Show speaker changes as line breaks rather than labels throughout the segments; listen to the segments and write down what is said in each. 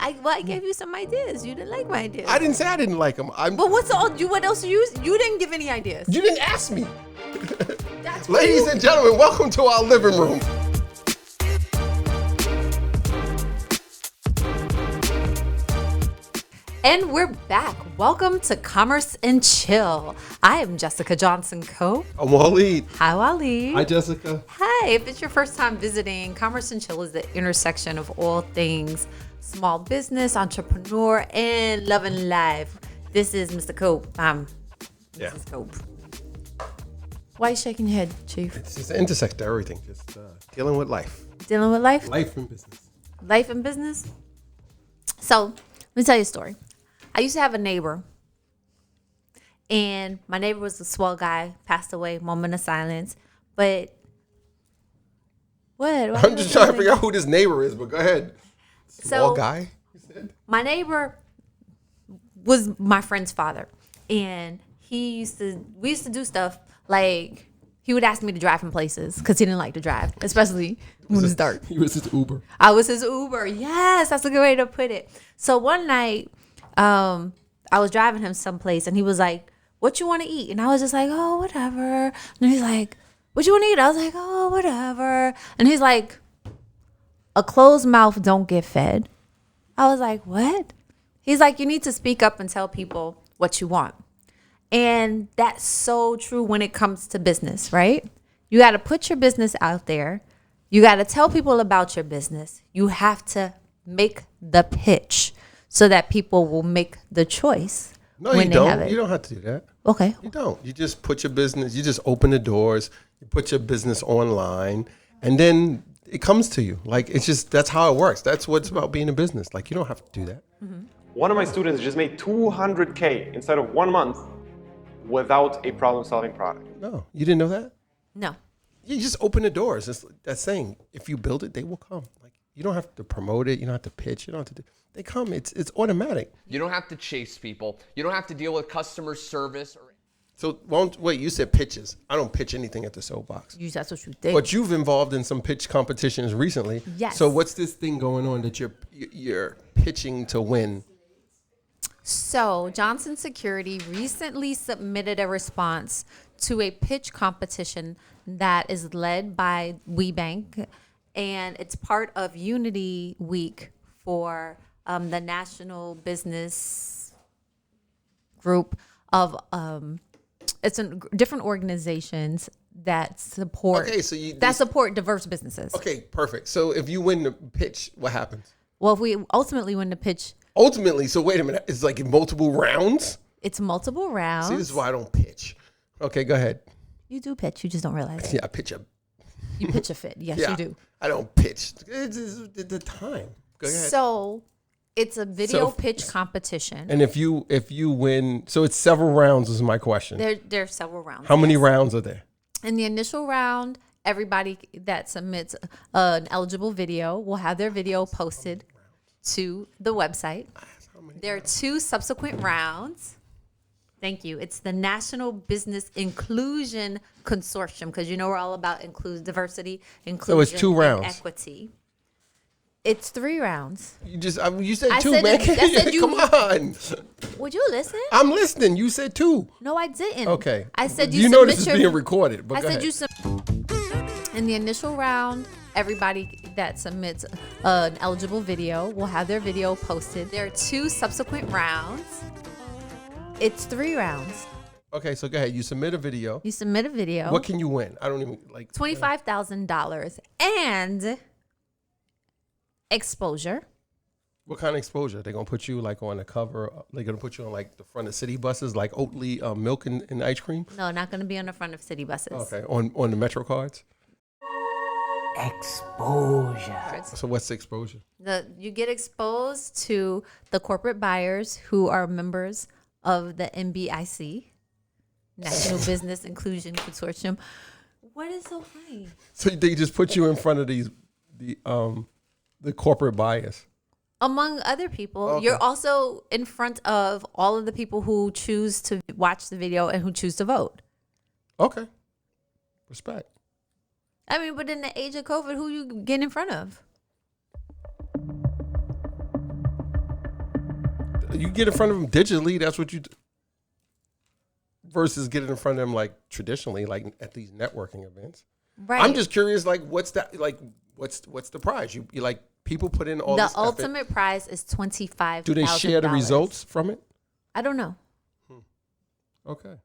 I gave you some ideas. You didn't like my ideas.
I didn't say I didn't like them.
But what else you use? You didn't give any ideas.
You didn't ask me.
That's
Ladies and gentlemen, welcome to our living room.
And we're back. Welcome to Commerce and Chill. I am Jessica Johnson Coe.
I'm Waleed.
Hi, Waleed.
Hi, Jessica.
Hi. If it's your first time visiting, Commerce and Chill is the intersection of all things small business, entrepreneur, and love and life. This is Mr. Cope. I'm Mrs. Cope. Why are you shaking your head, Chief?
It's just an intersection of everything. Just dealing with life.
Dealing with life?
Life and business.
Life and business? So, let me tell you a story. I used to have a neighbor, and my neighbor was a swell guy, passed away, moment of silence. But what?
I'm just trying to figure out who this neighbor is, but go ahead. Small guy, you said?
My neighbor was my friend's father, and we used to do stuff like he would ask me to drive him places because he didn't like to drive, especially when it's dark.
He was his Uber.
I was his Uber. Yes, that's a good way to put it. So one night, I was driving him someplace, and he was like, "What you want to eat?" And I was just like, "Oh, whatever." And he's like, "What you want to eat?" I was like, "Oh, whatever." And he's like, "A closed mouth don't get fed." I was like, "What?" He's like, "You need to speak up and tell people what you want." And that's so true when it comes to business, right? You got to put your business out there. You got to tell people about your business. You have to make the pitch so that people will make the choice.
No, you don't. You don't have to do that.
Okay.
You don't. You just put your business, you just open the doors, you put your business online, and then it comes to you. Like, it's just, that's how it works. That's what's about being a business. Like, you don't have to do that.
Mm-hmm.
One of my students just made $200K inside of 1 month without a problem-solving product.
No, you didn't know that?
No.
You just open the doors. That's saying, if you build it, they will come. Like, you don't have to promote it. You don't have to pitch. You don't have to do. They come. It's automatic.
You don't have to chase people. You don't have to deal with customer service.
So, wait, you said pitches. I don't pitch anything at the soapbox.
That's what you think.
But you've involved in some pitch competitions recently.
Yes.
So what's this thing going on that you're pitching to win?
So Johnson Security recently submitted a response to a pitch competition that is led by WeBank, and it's part of Unity Week for the National Business Group of it's different organizations that support support diverse businesses.
Okay, perfect. So if you win the pitch, what happens?
Well, if we ultimately win the pitch.
Ultimately, so wait a minute. It's like in multiple rounds?
It's multiple rounds.
See, this is why I don't pitch. Okay, go ahead.
You do pitch. You just don't realize.
Yeah, I pitch a.
You pitch a fit. Yes, you do.
I don't pitch. It's the time. Go ahead.
So it's a video pitch competition.
And if you win, so it's several rounds is my question.
There are several rounds.
How many rounds are there?
In the initial round, everybody that submits an eligible video will have their video posted to the website. There are 2 subsequent rounds. Thank you. It's the National Business Inclusion Consortium, because you know we're all about diversity, inclusion,
so it's 2 rounds.
And equity. It's 3 rounds.
You said 2, man. Come on.
Would you listen?
I'm listening. You said 2.
No, I didn't.
Okay.
I said
you know this is being recorded. But
in the initial round, everybody that submits an eligible video will have their video posted. There are 2 subsequent rounds. It's 3 rounds.
Okay, so go ahead. You submit a video.
What
can you win? I don't even like
$25,000 and exposure.
What kind of exposure? They're gonna put you like on the cover. They're gonna put you on like the front of city buses, like Oatly milk and ice cream.
No, not gonna be on the front of city buses.
Okay, on the Metro cards.
Exposure.
So what's the exposure?
You get exposed to the corporate buyers who are members of the NBIC, National Business Inclusion Consortium. What is so funny?
So they just put you in front of the corporate buyers.
Among other people,
okay.
You're also in front of all of the people who choose to watch the video and who choose to vote.
Okay. Respect.
I mean, but in the age of COVID, who you get in front of?
You get in front of them digitally. That's what you do. Versus getting in front of them like traditionally, like at these networking events.
Right.
I'm just curious, like, what's that? Like, what's the prize? You like people put in all
the
this effort.
ultimate prize is $25,000.
Do they share the results from it?
I don't know.
Okay.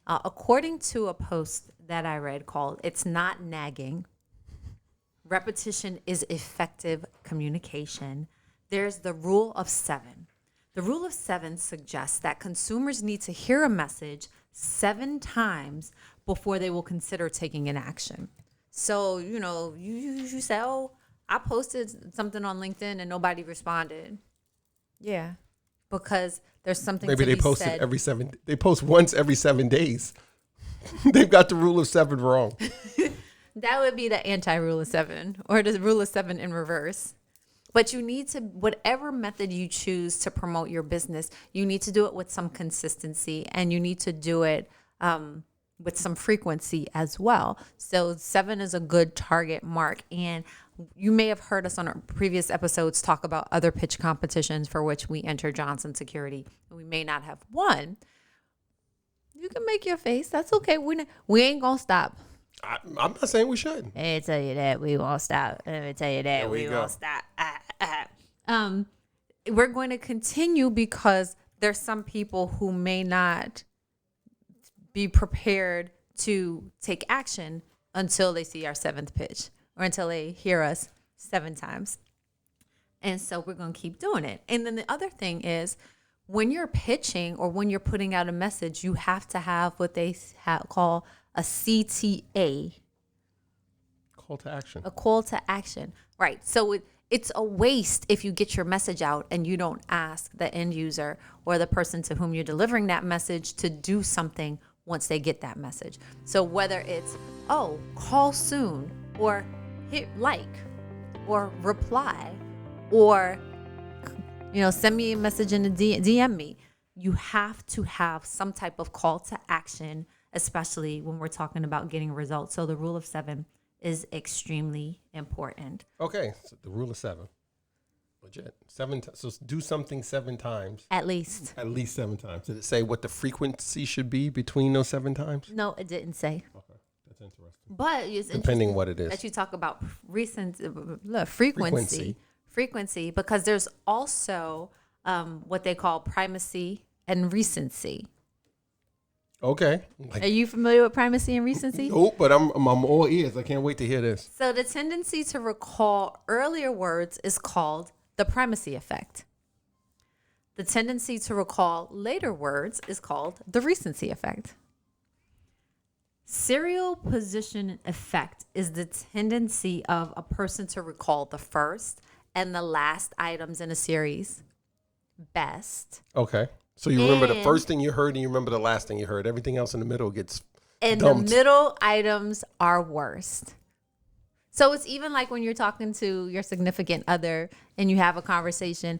According to a post that I read called "It's Not Nagging," repetition is effective communication. There's the rule of 7. The rule of 7 suggests that consumers need to hear a message 7 times before they will consider taking an action. So, you say, oh, I posted something on LinkedIn and nobody responded. Yeah, because there's something
Maybe
to
they
be
post
said.
They post once every 7 days. They've got the rule of 7 wrong.
That would be the anti-rule of 7 or the rule of 7 in reverse. But you need to, whatever method you choose to promote your business, you need to do it with some consistency and you need to do it with some frequency as well. So 7 is a good target mark. And you may have heard us on our previous episodes talk about other pitch competitions for which we enter Johnson Security. We may not have won. You can make your face. That's okay. We ain't going to stop.
I'm not saying we shouldn't.
Let me tell you that we won't stop. Let me tell you that we won't stop. We're going to continue because there's some people who may not be prepared to take action until they see our 7th pitch or until they hear us 7 times. And so we're going to keep doing it. And then the other thing is when you're pitching or when you're putting out a message, you have to have what they call a CTA.
Call to action.
A call to action. Right. So it's a waste if you get your message out and you don't ask the end user or the person to whom you're delivering that message to do something once they get that message. So whether it's, call soon or hit like or reply or, send me a message in the DM me, you have to have some type of call to action, especially when we're talking about getting results. So the rule of 7 is extremely important.
Okay, so the rule of 7. Legit. 7 so do something 7 times.
At least.
At least 7 times. Did it say what the frequency should be between those 7 times?
No, it didn't say.
Okay, that's interesting.
But it's
depending what it is.
that you talk about frequency, because there's also what they call primacy and recency.
Okay.
Are you familiar with primacy and recency?
Nope, but I'm all ears. I can't wait to hear this.
So the tendency to recall earlier words is called the primacy effect. The tendency to recall later words is called the recency effect. Serial position effect is the tendency of a person to recall the first and the last items in a series best.
Okay. So you remember the first thing you heard and you remember the last thing you heard. Everything else in the middle gets dumped.
The middle items are worst. So it's even like when you're talking to your significant other and you have a conversation,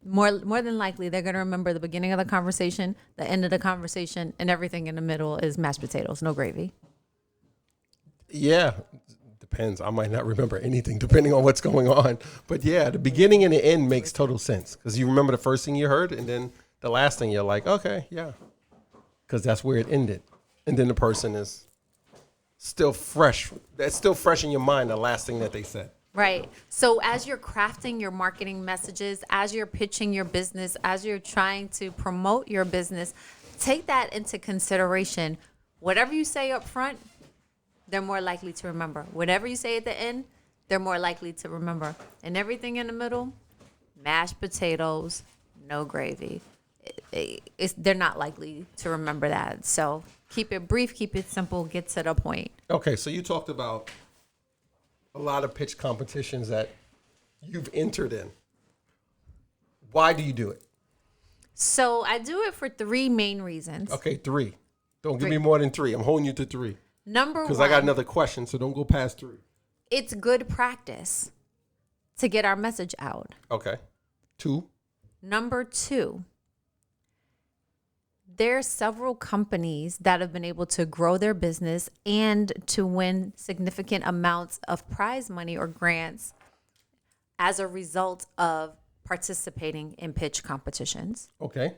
more than likely they're going to remember the beginning of the conversation, the end of the conversation, and everything in the middle is mashed potatoes, no gravy.
Yeah. Depends. I might not remember anything depending on what's going on. But yeah, the beginning and the end makes total sense because you remember the first thing you heard and then the last thing you're like, okay, yeah. Because that's where it ended. And then the person is still fresh. That's still fresh in your mind, the last thing that they said.
Right. So as you're crafting your marketing messages, as you're pitching your business, as you're trying to promote your business, take that into consideration. Whatever you say up front, they're more likely to remember. Whatever you say at the end, they're more likely to remember. And everything in the middle, mashed potatoes, no gravy. They're not likely to remember that. So keep it brief, keep it simple, get to the point.
Okay, so you talked about a lot of pitch competitions that you've entered in. Why do you do it?
So I do it for 3 main reasons.
Okay, 3. Don't give me more than 3. I'm holding you to 3.
Number 1.
Because I got another question, so don't go past 3.
It's good practice to get our message out.
Okay. 2.
Number 2. There are several companies that have been able to grow their business and to win significant amounts of prize money or grants as a result of participating in pitch competitions.
Okay.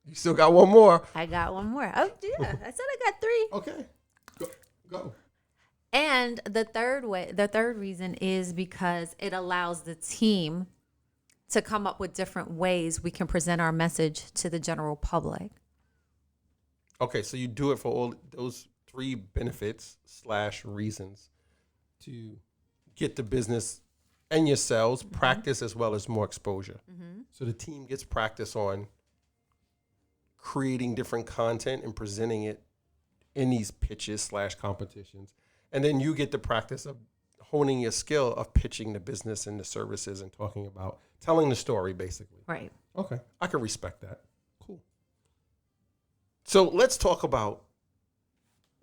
You still got one more.
I got one more. Oh, yeah. I said I got 3.
Okay. Go.
And the third reason is because it allows the team to come up with different ways we can present our message to the general public.
Okay, so you do it for all those 3 benefits / reasons to get the business and yourselves practice as well as more exposure. So the team gets practice on creating different content and presenting it in these pitches / competitions. And then you get the practice of honing your skill of pitching the business and the services and talking about telling the story, basically.
Right.
Okay. I can respect that. Cool. So let's talk about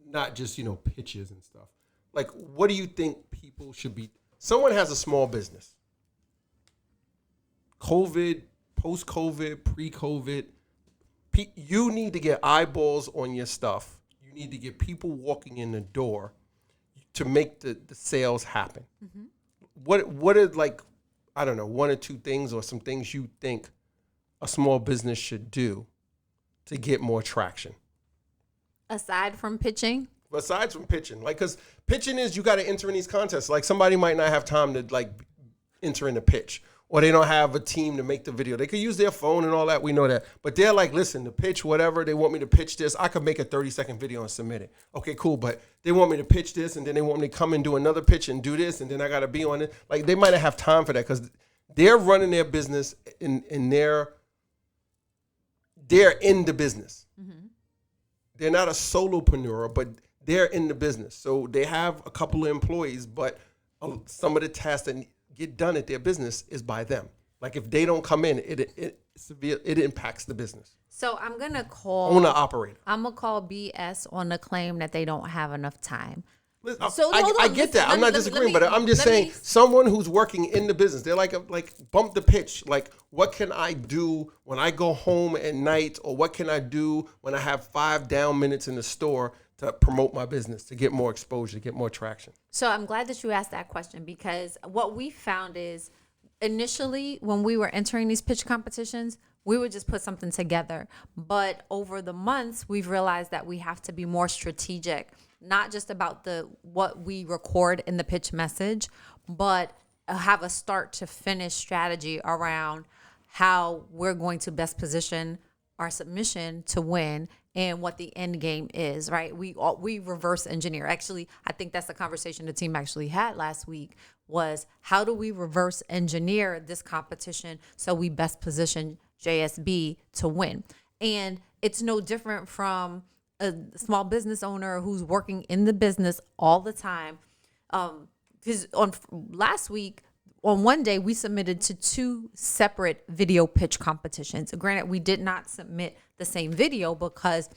not just, pitches and stuff. Like, what do you think people should be? Someone has a small business. COVID, post-COVID, pre-COVID. You need to get eyeballs on your stuff. You need to get people walking in the door to make the sales happen. What are, like, I don't know, 1 or 2 things or some things you think a small business should do to get more traction?
Aside from pitching?
Besides from pitching, like, because pitching is you got to enter in these contests. Like, somebody might not have time to, like, enter in a pitch, or they don't have a team to make the video. They could use their phone and all that. We know that. But they're like, listen, the pitch, whatever, they want me to pitch this. I could make a 30-second video and submit it. Okay, cool. But they want me to pitch this, and then they want me to come and do another pitch and do this, and then I got to be on it. Like, they might not have time for that because they're running their business in they're in the business. They're not a solopreneur, but they're in the business. So they have a couple of employees, but some of the tasks that get done at their business is by them. Like, if they don't come in, it impacts the business.
So I'm going to call
owner-operator.
I'm going to call BS on the claim that they don't have enough time.
Listen,
So
I get that. I'm not disagreeing, but I'm just saying someone who's working in the business, they're like bump the pitch. Like, what can I do when I go home at night, or what can I do when I have 5 down minutes in the store to promote my business, to get more exposure, get more traction?
So I'm glad that you asked that question, because what we found is initially when we were entering these pitch competitions, we would just put something together. But over the months, we've realized that we have to be more strategic, not just about what we record in the pitch message, but have a start to finish strategy around how we're going to best position our submission to win and what the end game is, right? We reverse engineer. Actually, I think that's the conversation the team actually had last week, was how do we reverse engineer this competition so we best position JSB to win? And it's no different from a small business owner who's working in the business all the time. Because last week, on one day, we submitted to 2 separate video pitch competitions. Granted, we did not submit the same video because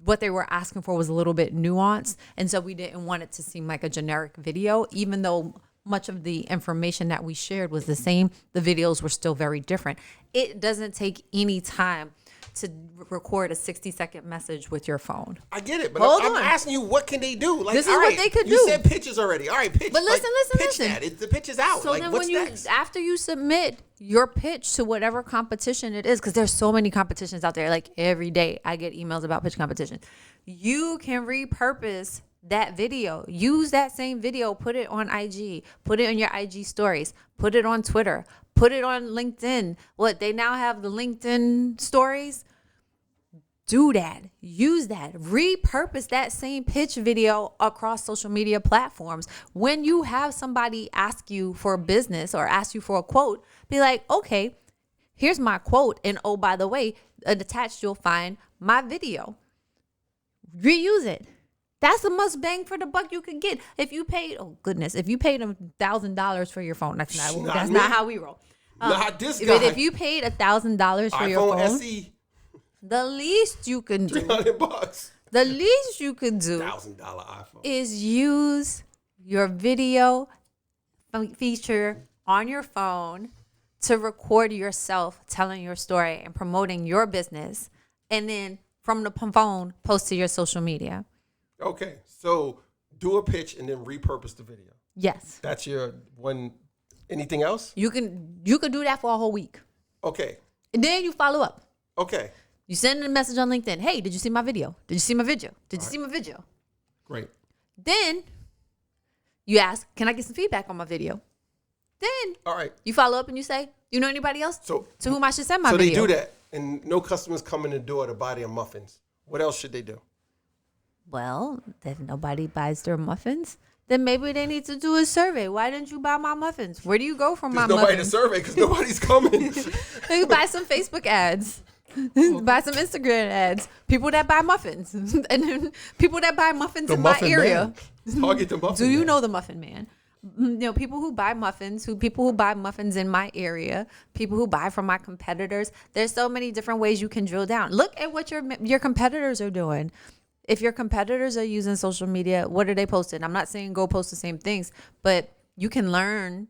what they were asking for was a little bit nuanced. And so we didn't want it to seem like a generic video, even though much of the information that we shared was the same. The videos were still very different. It doesn't take any time to record a 60-second message with your phone.
I get it, but
Hold
I'm
on.
asking you, what can they do? Like,
This is
all
what
right,
they could
you
do.
said pitches already. All right, pitch.
But listen,
pitch
listen.
that. The pitch is out.
So
like,
then
what's
when
next?
after you submit your pitch to whatever competition it is, because there's so many competitions out there, like every day I get emails about pitch competition, you can repurpose that video. Use that same video, put it on IG, put it on your IG stories, put it on Twitter, put it on LinkedIn. They now have the LinkedIn stories. Do that. Use that. Repurpose that same pitch video across social media platforms. When you have somebody ask you for a business or ask you for a quote, be like, okay, here's my quote. And oh, by the way, attached you'll find my video. Reuse it. That's the most bang for the buck you can get. If you paid, if you paid $1,000 for your phone, that's not how we roll.
Not this guy.
But if you paid $1,000 for your phone,
SE,
the least you can do,
$300.
the least you can do
$1,000 iPhone.
is use your video feature on your phone to record yourself telling your story and promoting your business, and then from the phone, post to your social media.
Okay, so do a pitch and then repurpose the video.
Yes.
That's your one Anything else?
You can do that for a whole week.
Okay.
And then you follow up.
Okay.
You send a message on LinkedIn. Hey, did you see my video? Did you see my video? Did you see my video?
Great.
Then you ask, can I get some feedback on my video? Then
All right.
you follow up and you say, you know anybody else
So
to whom I should send my
So
video?
they do that, and no customers come in the door to buy their muffins. What else should they do?
Well, if nobody buys their muffins, then maybe they need to do a survey. Why didn't you buy my muffins? Where do you go from
There's
my
nobody
muffins?
to survey because nobody's coming.
You buy some Facebook ads. Buy some Instagram ads. People that buy muffins. And then people that buy muffins
The
in my
muffin
area.
man. Target the muffin
Do you
man.
know the muffin man? People who buy muffins, people who buy muffins in my area, people who buy from my competitors. There's so many different ways you can drill down. Look at what your competitors are doing. If your competitors are using social media, what are they posting? I'm not saying go post the same things, but you can learn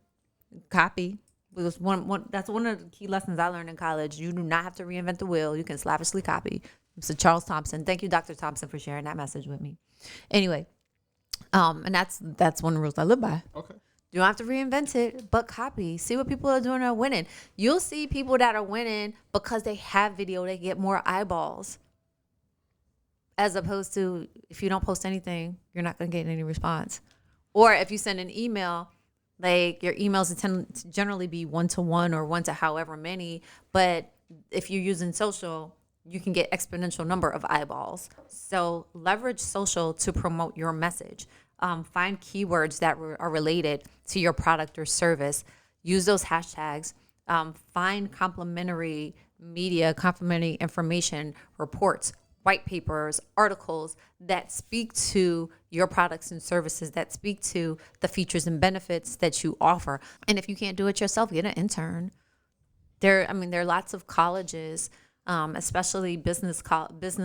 copy. That's one of the key lessons I learned in college. You do not have to reinvent the wheel. You can slavishly copy. Mr. Charles Thompson. Thank you, Dr. Thompson, for sharing that message with me. Anyway, and that's one of the rules I live by.
Okay.
You don't have to reinvent it, but copy. See what people are doing are winning. You'll see people that are winning because they have video. They get more eyeballs. As opposed to if you don't post anything, you're not going to get any response. Or if you send an email, like your emails tend to generally be 1-to-1 or 1 to however many. But if you're using social, you can get exponential number of eyeballs. So leverage social to promote your message. Find keywords that are related to your product or service. Use those hashtags. Find complementary media, complementary information, reports, white papers, articles that speak to your products and services, that speak to the features and benefits that you offer. And if you can't do it yourself, get an intern. There are lots of colleges, especially business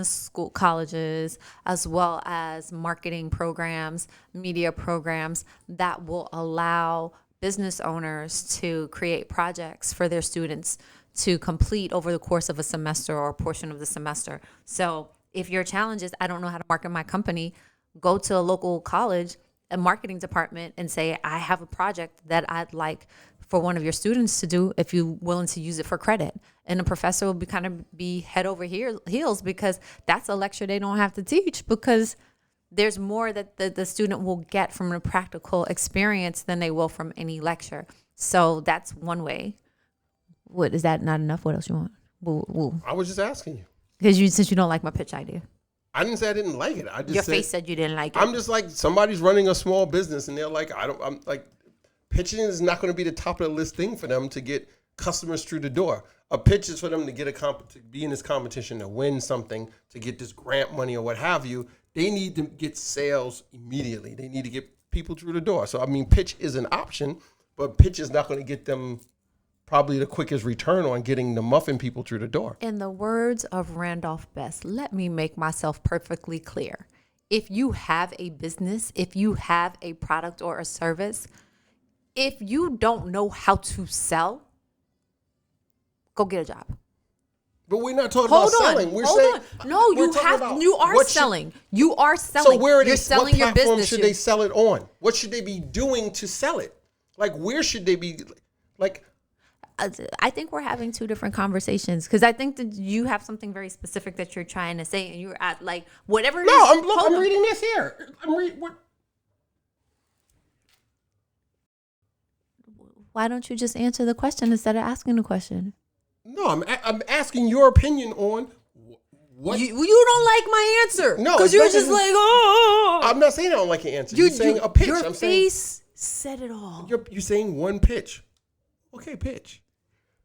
school colleges, as well as marketing programs, media programs that will allow business owners to create projects for their students to complete over the course of a semester or a portion of the semester. So if your challenge is, I don't know how to market my company, go to a local college, a marketing department, and say, I have a project that I'd like for one of your students to do if you're willing to use it for credit. And the professor will be head over heels because that's a lecture they don't have to teach, because there's more that the student will get from a practical experience than they will from any lecture. So that's one way. What, is that not enough? What else you want? Woo.
I was just asking you.
Because since you don't like my pitch idea.
I didn't say I didn't like it. I just
Your
said,
face said you didn't like it.
I'm just like, somebody's running a small business and they're like, I'm like, pitching is not going to be the top of the list thing for them to get customers through the door. A pitch is for them to get to be in this competition, to win something, to get this grant money or what have you. They need to get sales immediately. They need to get people through the door. So, I mean, pitch is an option, but pitch is not going to get them probably the quickest return on getting the muffin people through the door.
In the words of Randolph Best, let me make myself perfectly clear. If you have a business, if you have a product or a service, if you don't know how to sell, go get a job.
But we're not talking about selling. We're saying,
No,
we're talking about
you are
what
selling. You are selling.
So where are
You're
they,
selling
what
your
platform
business.
should they sell it on? What should they be doing to sell it? Like, where should they be? Like,
I think we're having two different conversations, because I think that you have something very specific that you're trying to say, and you're at like whatever.
no, I'm reading this here.
Why don't you just answer the question instead of asking the question?
No, I'm asking your opinion on what.
You don't like my answer.
No,
because
it's
you're
not
just
that-
like, oh.
I'm not saying I don't like your answer. You're saying a pitch.
Your
I'm saying
face said it all.
you're saying one pitch. Okay, pitch.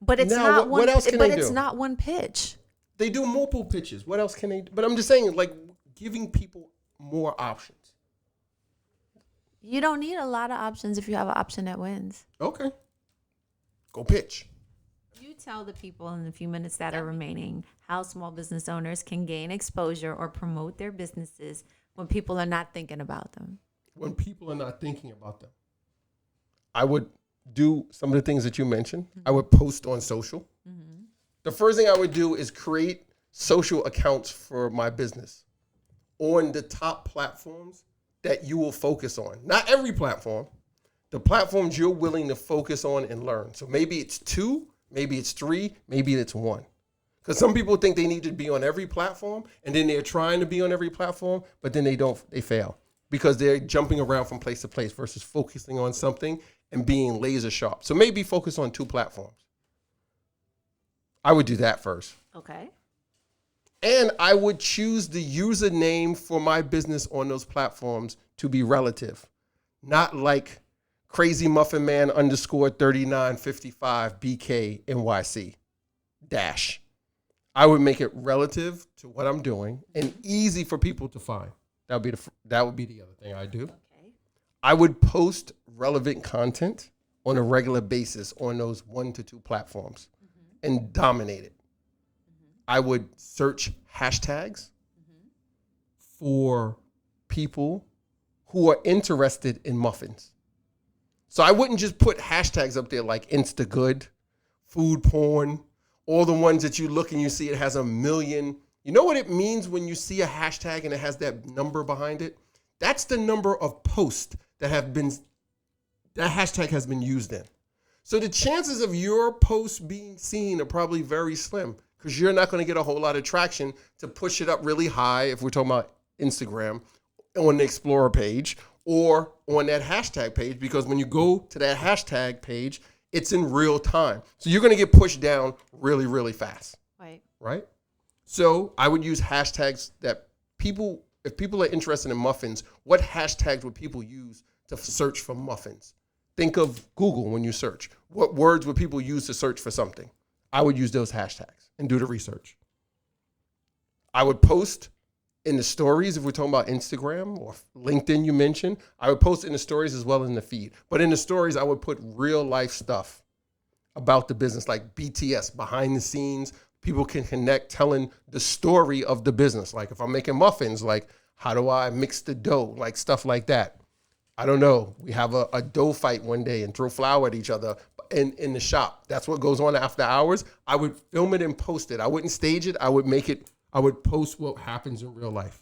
But it's
Now,
not one.
what else can
but
they
it's
do?
not one pitch.
They do multiple pitches. What else can they do? But I'm just saying, like, giving people more options.
You don't need a lot of options if you have an option that wins.
Okay. Go pitch.
You tell the people in the few minutes that are remaining how small business owners can gain exposure or promote their businesses when people are not thinking about them.
When people are not thinking about them, I would do some of the things that you mentioned. I would post on social. The first thing I would do is create social accounts for my business on the top platforms that you will focus on. Not every platform. the platforms you're willing to focus on and learn. So maybe it's 2, maybe it's 3, maybe it's 1. Because some people think they need to be on every platform, and then they're trying to be on every platform, but then they fail because they're jumping around from place to place versus focusing on something and being laser sharp. So maybe focus on 2 platforms. I would do that first.
Okay. And
I would choose the username for my business on those platforms to be relative, not like Crazy Muffin Man _3955 BK NYC dash. I would make it relative to what I'm doing and easy for people to find. That would be the other thing I do.
Okay.
I would post relevant content on a regular basis on those 1 to 2 platforms and dominate it. I would search hashtags for people who are interested in muffins. So I wouldn't just put hashtags up there like Instagood, food porn, all the ones that you look and you see it has 1 million. You know what it means when you see a hashtag and it has that number behind it? That's the number of posts that hashtag has been used in. So the chances of your post being seen are probably very slim because you're not going to get a whole lot of traction to push it up really high if we're talking about Instagram on the Explorer page or on that hashtag page, because when you go to that hashtag page, it's in real time. So you're going to get pushed down really, really fast. Right? So I would use hashtags that if people are interested in muffins, what hashtags would people use to search for muffins? Think of Google when you search. What words would people use to search for something? I would use those hashtags and do the research. I would post in the stories, if we're talking about Instagram or LinkedIn you mentioned, I would post in the stories as well as in the feed. But in the stories, I would put real life stuff about the business, like BTS, behind the scenes. People can connect telling the story of the business. Like if I'm making muffins, like how do I mix the dough? Like stuff like that. I don't know. We have a dough fight one day and throw flour at each other in the shop. That's what goes on after hours. I would film it and post it. I wouldn't stage it. I would post what happens in real life.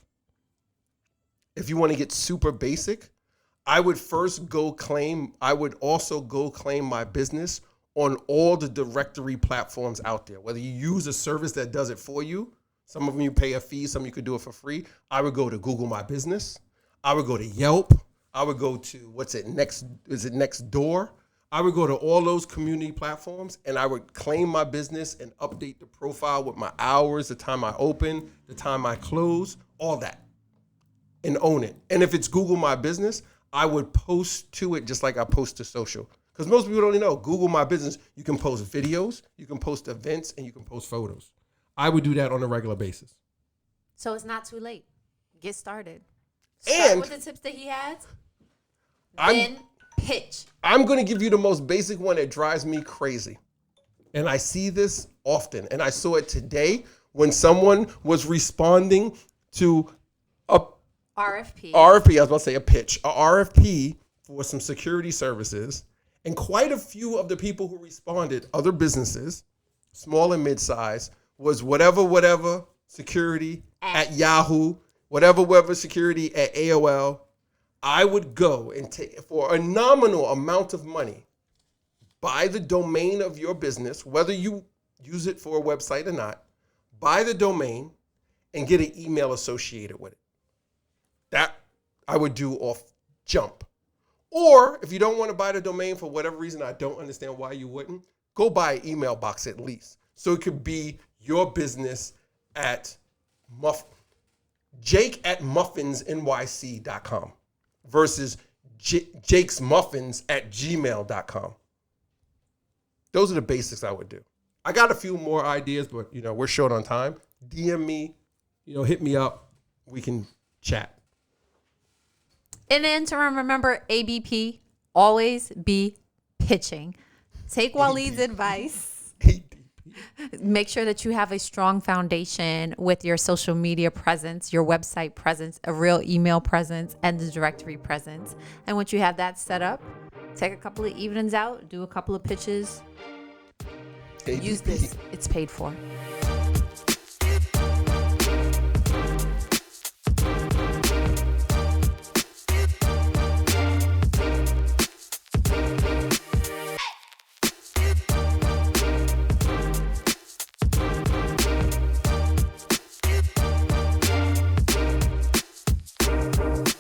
If you want to get super basic, I would also go claim my business on all the directory platforms out there. Whether you use a service that does it for you, some of them you pay a fee, some you could do it for free. I would go to Google My Business. I would go to Yelp. I would go to Nextdoor? I would go to all those community platforms and I would claim my business and update the profile with my hours, the time I open, the time I close, all that, and own it. And if it's Google My Business, I would post to it just like I post to social. Because most people don't know, Google My Business, you can post videos, you can post events, and you can post photos. I would do that on a regular basis.
So it's not too late. Get started.
Start
with the tips that he has. Then pitch.
I'm going to give you the most basic one that drives me crazy. And I see this often. And I saw it today when someone was responding to a
RFP.
I was about to say a pitch. A RFP for some security services. And quite a few of the people who responded, other businesses, small and mid-size, was whatever security at Yahoo, whatever security at AOL. I would go and take, for a nominal amount of money, buy the domain of your business, whether you use it for a website or not, buy the domain and get an email associated with it. That I would do off jump. Or if you don't want to buy the domain for whatever reason, I don't understand why you wouldn't, go buy an email box at least. So it could be your business at Jake@muffinsnyc.com. versus jakesmuffins@gmail.com. Those are the basics I would do. I got a few more ideas, but we're short on time. DM me, hit me up. We can chat.
In the interim, remember ABP, always be pitching. Take Waleed's advice. Make sure that you have a strong foundation with your social media presence, your website presence, a real email presence, and the directory presence. And once you have that set up, take a couple of evenings out, do a couple of pitches. Use this. It's paid for.